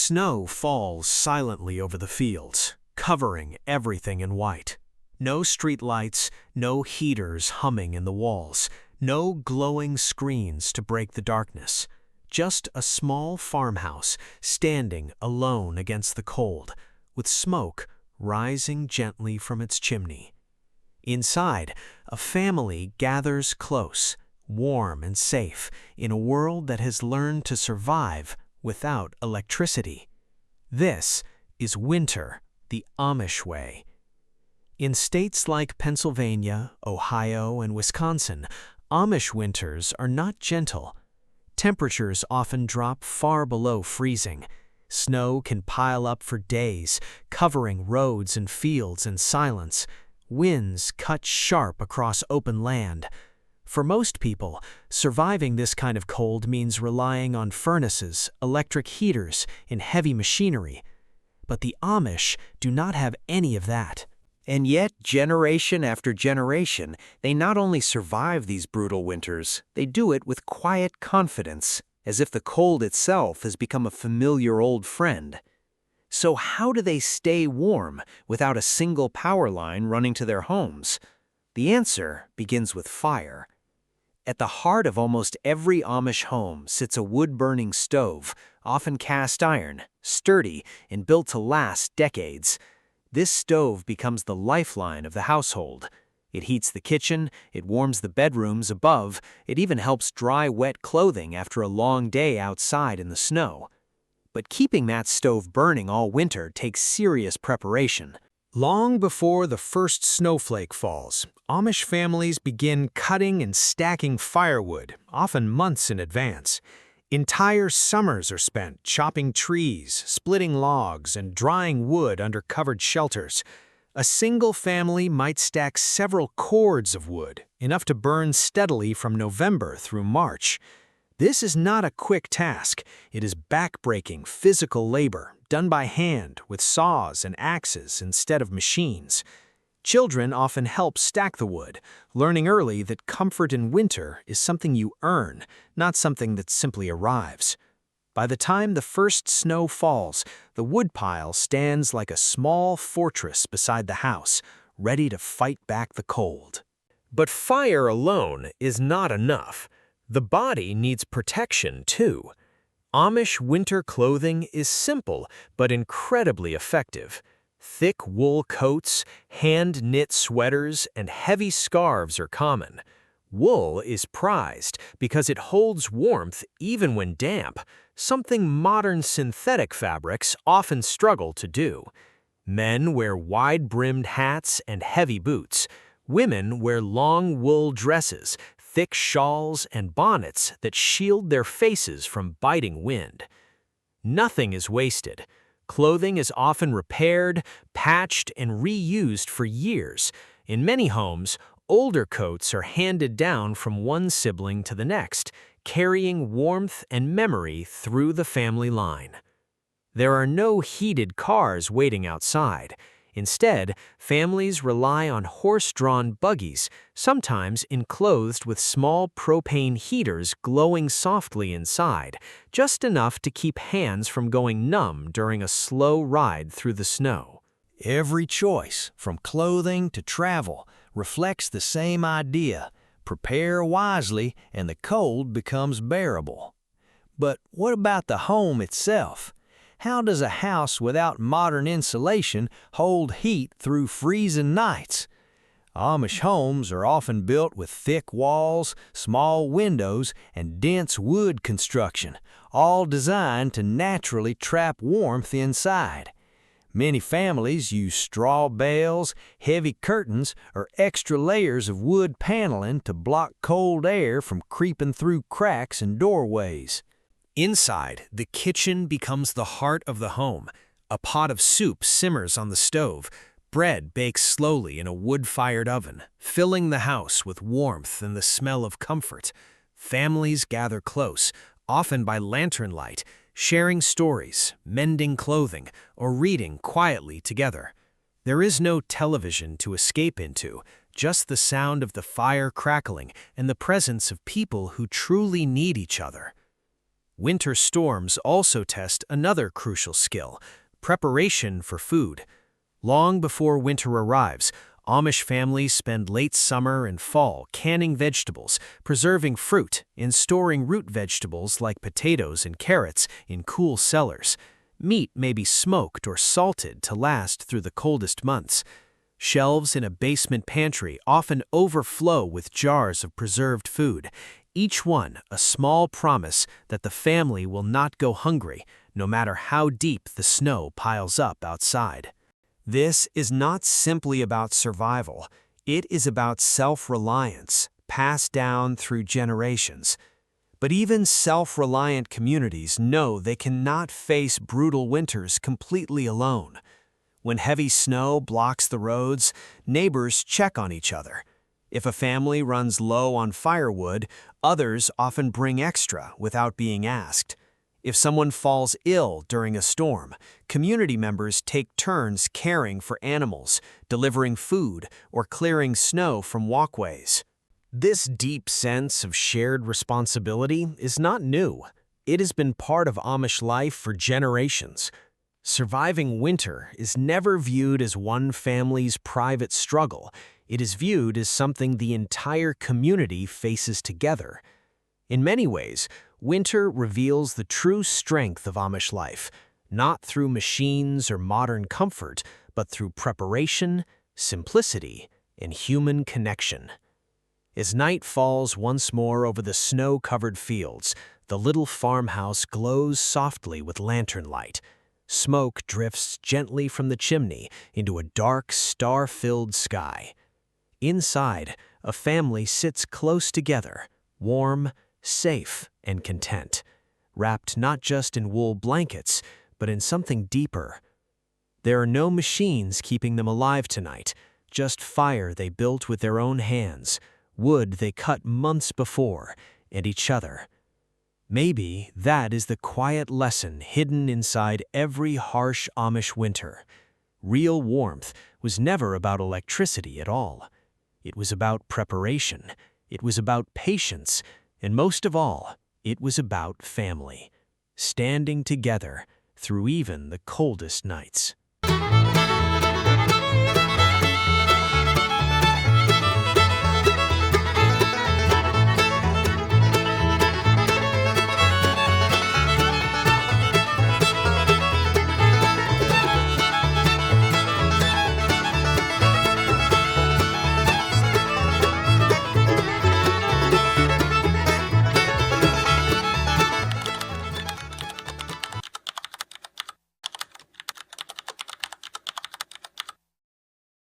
Snow falls silently over the fields, covering everything in white. No street lights, no heaters humming in the walls, no glowing screens to break the darkness. Just a small farmhouse standing alone against the cold, with smoke rising gently from its chimney. Inside, a family gathers close, warm and safe, in a world that has learned to survive without electricity. This is winter, the Amish way. In states like Pennsylvania, Ohio, and Wisconsin, Amish winters are not gentle. Temperatures often drop far below freezing. Snow can pile up for days, covering roads and fields in silence. Winds cut sharp across open land. For most people, surviving this kind of cold means relying on furnaces, electric heaters, and heavy machinery. But the Amish do not have any of that. And yet, generation after generation, they not only survive these brutal winters, they do it with quiet confidence, as if the cold itself has become a familiar old friend. So how do they stay warm without a single power line running to their homes? The answer begins with fire. At the heart of almost every Amish home sits a wood-burning stove, often cast iron, sturdy, and built to last decades. This stove becomes the lifeline of the household. It heats the kitchen, it warms the bedrooms above, it even helps dry wet clothing after a long day outside in the snow. But keeping that stove burning all winter takes serious preparation. Long before the first snowflake falls, Amish families begin cutting and stacking firewood, often months in advance. Entire summers are spent chopping trees, splitting logs, and drying wood under covered shelters. A single family might stack several cords of wood, enough to burn steadily from November through March. This is not a quick task. It is back-breaking physical labor, done by hand with saws and axes instead of machines. Children often help stack the wood, learning early that comfort in winter is something you earn, not something that simply arrives. By the time the first snow falls, the woodpile stands like a small fortress beside the house, ready to fight back the cold. But fire alone is not enough. The body needs protection, too. Amish winter clothing is simple but incredibly effective. Thick wool coats, hand-knit sweaters, and heavy scarves are common. Wool is prized because it holds warmth even when damp, something modern synthetic fabrics often struggle to do. Men wear wide-brimmed hats and heavy boots. Women wear long wool dresses, thick shawls, and bonnets that shield their faces from biting wind. Nothing is wasted. Clothing is often repaired, patched, and reused for years. In many homes, older coats are handed down from one sibling to the next, carrying warmth and memory through the family line. There are no heated cars waiting outside. Instead, families rely on horse-drawn buggies, sometimes enclosed with small propane heaters glowing softly inside, just enough to keep hands from going numb during a slow ride through the snow. Every choice, from clothing to travel, reflects the same idea: prepare wisely and the cold becomes bearable. But what about the home itself? How does a house without modern insulation hold heat through freezing nights? Amish homes are often built with thick walls, small windows, and dense wood construction, all designed to naturally trap warmth inside. Many families use straw bales, heavy curtains, or extra layers of wood paneling to block cold air from creeping through cracks and doorways. Inside, the kitchen becomes the heart of the home. A pot of soup simmers on the stove. Bread bakes slowly in a wood-fired oven, filling the house with warmth and the smell of comfort. Families gather close, often by lantern light, sharing stories, mending clothing, or reading quietly together. There is no television to escape into, just the sound of the fire crackling and the presence of people who truly need each other. Winter storms also test another crucial skill: preparation for food. Long before winter arrives, Amish families spend late summer and fall canning vegetables, preserving fruit, and storing root vegetables like potatoes and carrots in cool cellars. Meat may be smoked or salted to last through the coldest months. Shelves in a basement pantry often overflow with jars of preserved food, each one a small promise that the family will not go hungry, no matter how deep the snow piles up outside. This is not simply about survival. It is about self-reliance, passed down through generations. But even self-reliant communities know they cannot face brutal winters completely alone. When heavy snow blocks the roads, neighbors check on each other. If a family runs low on firewood, others often bring extra without being asked. If someone falls ill during a storm, community members take turns caring for animals, delivering food, or clearing snow from walkways. This deep sense of shared responsibility is not new. It has been part of Amish life for generations. Surviving winter is never viewed as one family's private struggle. It is viewed as something the entire community faces together. In many ways, winter reveals the true strength of Amish life, not through machines or modern comfort, but through preparation, simplicity, and human connection. As night falls once more over the snow-covered fields, the little farmhouse glows softly with lantern light. Smoke drifts gently from the chimney into a dark, star-filled sky. Inside, a family sits close together, warm, safe, and content, wrapped not just in wool blankets, but in something deeper. There are no machines keeping them alive tonight, just fire they built with their own hands, wood they cut months before, and each other. Maybe that is the quiet lesson hidden inside every harsh Amish winter. Real warmth was never about electricity at all. It was about preparation. It was about patience. And most of all, it was about family, standing together through even the coldest nights.